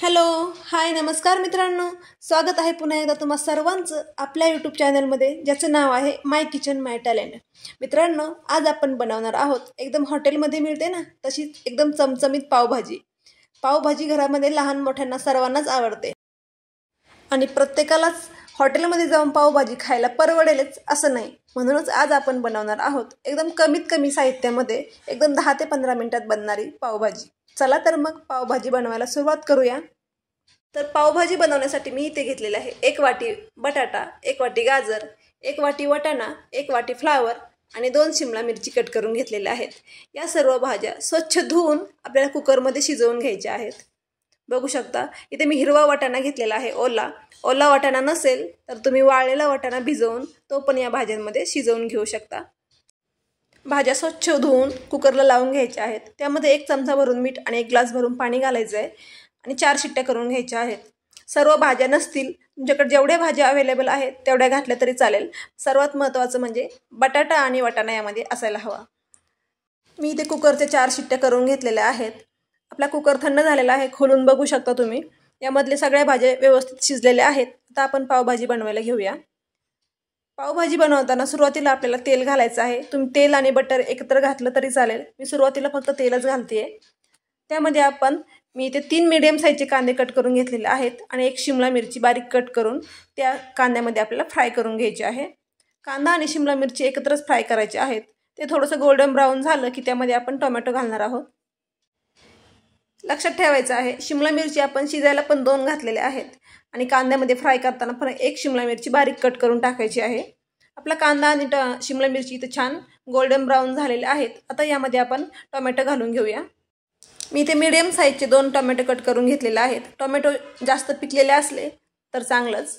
Hello hi नमस्कार मित्रांनो, स्वागत आहे पुन्हा एकदा तुम्हा सर्वांचं आपल्या यूट्यूब चॅनलमध्ये, ज्याचं नाव आहे माय किचन माय टॅलेंट। मित्रांनो, आज आपण बनवणार आहोत एकदम हॉटेलमध्ये मिळते ना तशीच एकदम चमचमीत पावभाजी। पावभाजी घरामध्ये लहान मोठ्यांना सर्वांनाच आवडते आणि प्रत्येकालाच हॉटेलमध्ये जाऊन पावभाजी खायला परवडेलच असं नाही। म्हणूनच आज आपण बनवणार आहोत एकदम कमीत कमी साहित्यामध्ये एकदम 10 ते 15 मिनिटात बनणारी पावभाजी। चला तर मग पावभाजी बनवायला सुरुवात करूया। तर पावभाजी बनवण्यासाठी मी इथे घेतलेले आहे 1 वाटी बटाटा, 1 वाटी गाजर, 1 वाटी वाटाणा, 1 वाटी फ्लावर आणि 2 शिमला मिरची कट करून घेतलेल्या आहेत। या सर्व भाज्या स्वच्छ धुवून आपल्याला कुकरमध्ये शिजवून घ्यायच्या आहेत। बघू शकता इथे मी हिरवा वाटाणा घेतलेला आहे। ओला वाटाणा नसेल तर तुम्ही वाळलेला वाटाणा भिजवून तो पण या भाज्यांमध्ये शिजवून घेऊ शकता। भाज्या स्वच्छ धुवून कुकरला लावून घ्यायच्या आहेत। त्यामध्ये 1 चमचा भरून मीठ आणि 1 ग्लास भरून पाणी घालायचं आहे आणि 4 शिट्ट्या करून घ्यायच्या आहेत। सर्व भाज्या नसतील, तुमच्याकडे जेवढ्या भाज्या अवेलेबल आहेत तेवढ्या घातल्या तरी चालेल। सर्वात महत्त्वाचं म्हणजे बटाटा आणि वाटाणा यामध्ये असायला हवा। मी इथे कुकरच्या 4 शिट्ट्या करून घेतलेल्या आहेत। आपला कुकर थंड झालेला आहे, खोलून बघू शकता तुम्ही। यामधले सगळ्या भाज्या व्यवस्थित शिजलेल्या आहेत। आता आपण पावभाजी बनवायला घेऊया। पावभाजी बनवताना सुरुवातीला आपल्याला तेल घालायचं आहे। तुम्ही तेल आणि बटर एकत्र घातलं तरी चालेल, मी सुरुवातीला फक्त तेलच घालतेय। त्यामध्ये मी इथे 3 मीडियम साईजचे कांदे कट करून घेतलेले आहेत आणि 1 शिमला मिरची बारीक कट करून त्या कांद्यामध्ये आपल्याला फ्राय करून घ्यायचे आहे। कांदा आणि शिमला मिरची एकत्रच फ्राय करायचे आहेत। ते थोडंसं गोल्डन ब्राऊन झालं की त्यामध्ये आपण टोमॅटो घालणार आहोत। लक्षात ठेवायचं आहे, शिमला मिरची आपण शिजायला पण 2 घातलेले आहेत आणि कांद्यामध्ये फ्राय करताना पण 1 शिमला मिरची बारीक कट करून टाकायची आहे। आपला कांदा आणि शिमला मिरची इथे छान गोल्डन ब्राऊन झालेले आहेत। आता यामध्ये आपण टोमॅटो घालून घेऊया। मी इथे मीडियम साईजचे 2 टोमॅटो कट करून घेतलेले आहेत। टोमॅटो जास्त पिकलेले असले तर चांगलंच।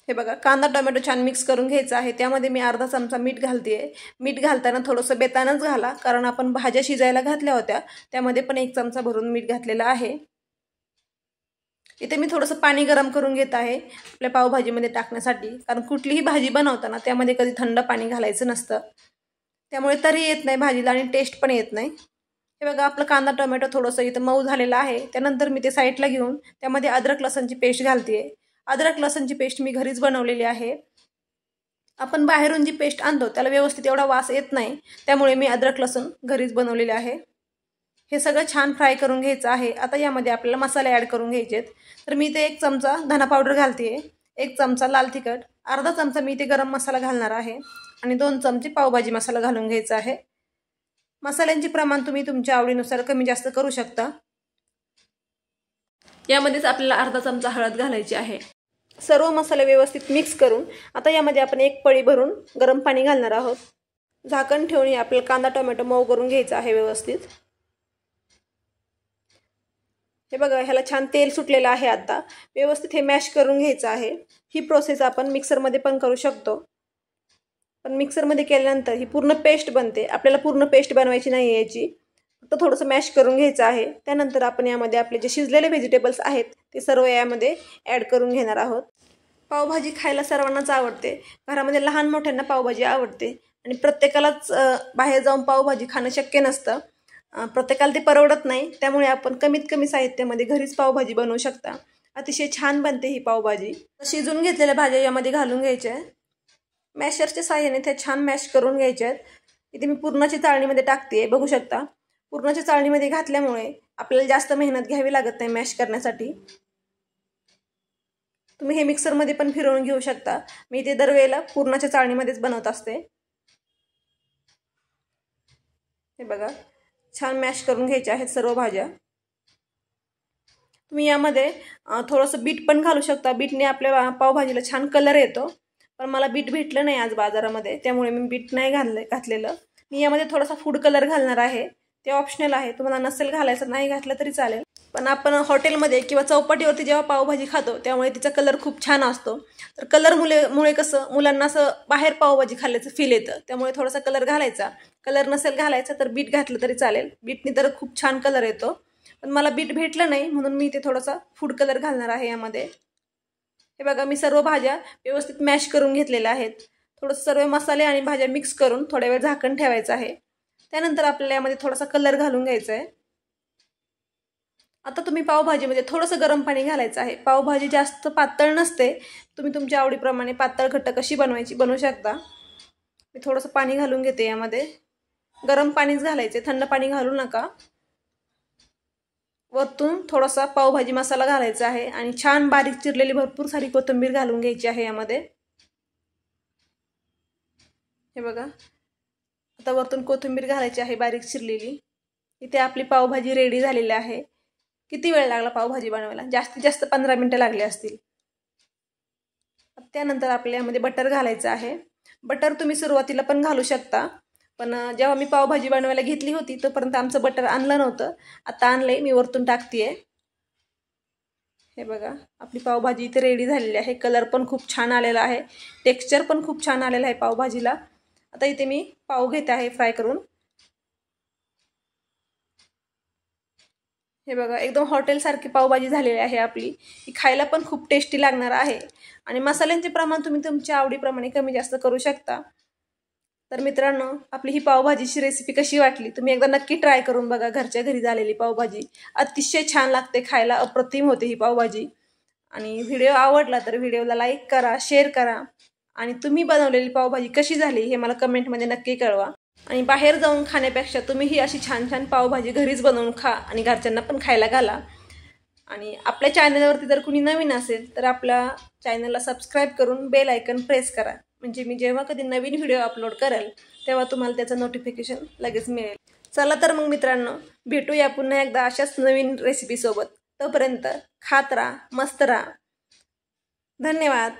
हे बघा, कांदा टोमॅटो छान मिक्स करून घ्यायचा आहे। त्यामध्ये मी अर्धा चमचा मीठ घालतेय। मीठ घालताना थोडंसं बेतानच घाला, कारण आपण भाज्या शिजायला घातल्या होत्या त्यामध्ये पण 1 चमचा भरून मीठ घातलेलं आहे। इथे मी थोडंसं पाणी गरम करून घेत आहे आपल्या पावभाजीमध्ये टाकण्यासाठी, कारण कुठलीही भाजी बनवताना त्यामध्ये कधी थंड पाणी घालायचं नसतं, त्यामुळे तरी येत नाही भाजीला आणि टेस्ट पण येत नाही। हे बघा, आपला कांदा टोमॅटो थोडंसं इथं मऊ झालेला आहे। त्यानंतर मी ते साईडला घेऊन त्यामध्ये अद्रक लसणची पेस्ट घालतेय। अद्रक लसणची पेस्ट मी घरीच बनवलेली आहे। आपण बाहेरून जी पेस्ट आणतो त्याला व्यवस्थित एवढा वास येत नाही, त्यामुळे मी अद्रक लसण घरीच बनवलेले आहे। हे सगळं छान फ्राय करून घ्यायचं आहे। आता यामध्ये आपल्याला मसाले ॲड करून घ्यायचे आहेत। तर मी इथे 1 चमचा धना पावडर घालतेय, 1 चमचा लाल तिखट, अर्धा चमचा मी इथे गरम मसाला घालणार आहे आणि 2 चमचे पावभाजी मसाला घालून घ्यायचा आहे। मसाल्यांचे प्रमाण तुम्ही तुमच्या आवडीनुसार कमी जास्त करू शकता। यामध्येच आपल्याला अर्धा चमचा हळद घालायची आहे। सर्व मसाले व्यवस्थित मिक्स करून आता यामध्ये आपण 1 पळी भरून गरम पाणी घालणार आहोत। झाकण ठेवून आपल्याला कांदा टोमॅटो मऊ करून घ्यायचा आहे व्यवस्थित। हे बघा, ह्याला छान तेल सुटलेलं आहे। आता व्यवस्थित हे मॅश करून घ्यायचं आहे। ही प्रोसेस आपण मिक्सरमध्ये पण करू शकतो, पण मिक्सरमध्ये केल्यानंतर ही पूर्ण पेस्ट बनते। आपल्याला पूर्ण पेस्ट बनवायची नाही याची, फक्त थोडंसं मॅश करून घ्यायचं आहे। त्यानंतर आपण यामध्ये आपले जे शिजलेले व्हेजिटेबल्स आहेत ते सर्व यामध्ये ॲड करून घेणार आहोत। पावभाजी खायला सर्वांनाच आवडते, घरामध्ये लहान मोठ्यांना पावभाजी आवडते आणि प्रत्येकालाच बाहेर जाऊन पावभाजी खाणं शक्य नसतं। प्रत्येकाला ते परवडत नाही, त्यामुळे आपण कमीत कमी साहित्यामध्ये घरीच पावभाजी बनवू शकता। अतिशय छान बनते ही पावभाजी। शिजून घेतलेल्या भाज्या यामध्ये घालून घ्यायच्या आहेत। मॅशरच्या साहाय्याने ते छान मॅश करून घ्यायचे आहेत। इथे मी पुरणाच्या चाळणीमध्ये टाकते, बघू शकता। पुरणाच्या चाळणीमध्ये घातल्यामुळे आपल्याला जास्त मेहनत घ्यावी लागत नाही मॅश करण्यासाठी। तुम्ही हे मिक्सरमध्ये पण फिरवून घेऊ शकता। मी इथे दरवेळेला पुरणाच्या चाळणीमध्येच बनवत असते। हे बघा, छान मॅश करून घ्यायच्या आहेत सर्व भाज्या। तुम्ही यामध्ये थोडंसं बीट पण घालू शकता। बीटने आपल्या पावभाजीला छान कलर येतो, पण मला बीट भेटलं नाही आज बाजारामध्ये, त्यामुळे मी बीट नाही घातलेलं। मी यामध्ये थोडासा फूड कलर घालणार आहे, ते ऑप्शनल आहे। तुम्हाला नसेल घालायचं, नाही घातलं तरी चालेल। पण आपण हॉटेलमध्ये किंवा चौपाटीवरती जेव्हा पावभाजी खातो त्यामुळे तिचा कलर खूप छान असतो। तर कलरमुळे कसं मुलांना असं बाहेर पावभाजी खाल्ल्याचं फील येतं, त्यामुळे थोडासा कलर घालायचा। कलर नसेल घालायचा तर बीट घातलं तरी चालेल, बीटने तर खूप छान कलर येतो। पण मला बीट भेटलं नाही म्हणून मी इथे थोडासा फूड कलर घालणार आहे यामध्ये। हे बघा, मी सर्व भाज्या व्यवस्थित मॅश करून घेतलेल्या आहेत। थोडंसं सर्व मसाले आणि भाज्या मिक्स करून थोड्या वेळ झाकण ठेवायचं आहे। त्यानंतर आपल्याला यामध्ये थोडासा कलर घालून घ्यायचा आहे। आता तुम्ही पावभाजीमध्ये थोडंसं गरम पाणी घालायचं आहे। पावभाजी जास्त पातळ नसते, तुम्ही तुमच्या आवडीप्रमाणे पातळ घट्ट कशी बनवू शकता। मी थोडंसं पाणी घालून घेते यामध्ये, गरम पाणीच घालायचे, थंड पाणी घालू नका। वरतून थोडासा पावभाजी मसाला घालायचा आहे आणि छान बारीक चिरलेली भरपूर सारी कोथिंबीर घालून घ्यायची आहे यामध्ये। हे बघा, आता वरतून कोथिंबीर घालायची आहे बारीक चिरलेली। इथे आपली पावभाजी रेडी झालेली आहे। किती वेळ लागला पावभाजी बनवायला? जास्तीत जास्त 15 मिनिटं लागली असतील। त्यानंतर आपल्याला यामध्ये बटर घालायचं आहे। बटर तुम्ही सुरुवातीला पण घालू शकता, पण जेव्हा मी पावभाजी बनवायला घेतली होती तोपर्यंत आमचं बटर आणलं नव्हतं। आता आणलंय, मी वरतून टाकतेय। हे बघा, आपली पावभाजी इथे रेडी झालेली आहे। कलर पण खूप छान आलेला आहे, टेक्स्चर पण खूप छान आलेलं आहे पावभाजीला। आता इथे मी पाव घेते आहे फ्राय करून। हे बघा, एकदम हॉटेलसारखी पावभाजी झालेली आहे आपली। ही खायला पण खूप टेस्टी लागणार आहे आणि मसाल्यांचे प्रमाण तुम्ही तुमच्या आवडीप्रमाणे कमी जास्त करू शकता। तर मित्रांनो, आपली ही पावभाजीची रेसिपी कशी वाटली तुम्ही एकदा नक्की ट्राय करून बघा। घरच्या घरी झालेली पावभाजी अतिशय छान लागते, खायला अप्रतिम होते ही पावभाजी। आणि व्हिडिओ आवडला तर व्हिडिओला लाईक करा, शेअर करा आणि तुम्ही बनवलेली पावभाजी कशी झाली हे मला कमेंटमध्ये नक्की कळवा। आणि बाहेर जाऊन खाण्यापेक्षा तुम्ही ही अशी छान छान पावभाजी घरीच बनवून खा आणि घरच्यांना पण खायला घाला। आणि आपल्या चॅनलवरती जर कुणी नवीन असेल तर आपल्या चॅनलला सबस्क्राईब करून बेल आयकन प्रेस करा, म्हणजे मी जेव्हा कधी नवीन व्हिडिओ अपलोड करेल तेव्हा तुम्हाला त्याचं नोटिफिकेशन लगेच मिळेल। चला तर मग मित्रांनो, भेटूया पुन्हा एकदा अशाच नवीन रेसिपी सोबत। तोपर्यंत खात राहा, मस्त राहा। धन्यवाद।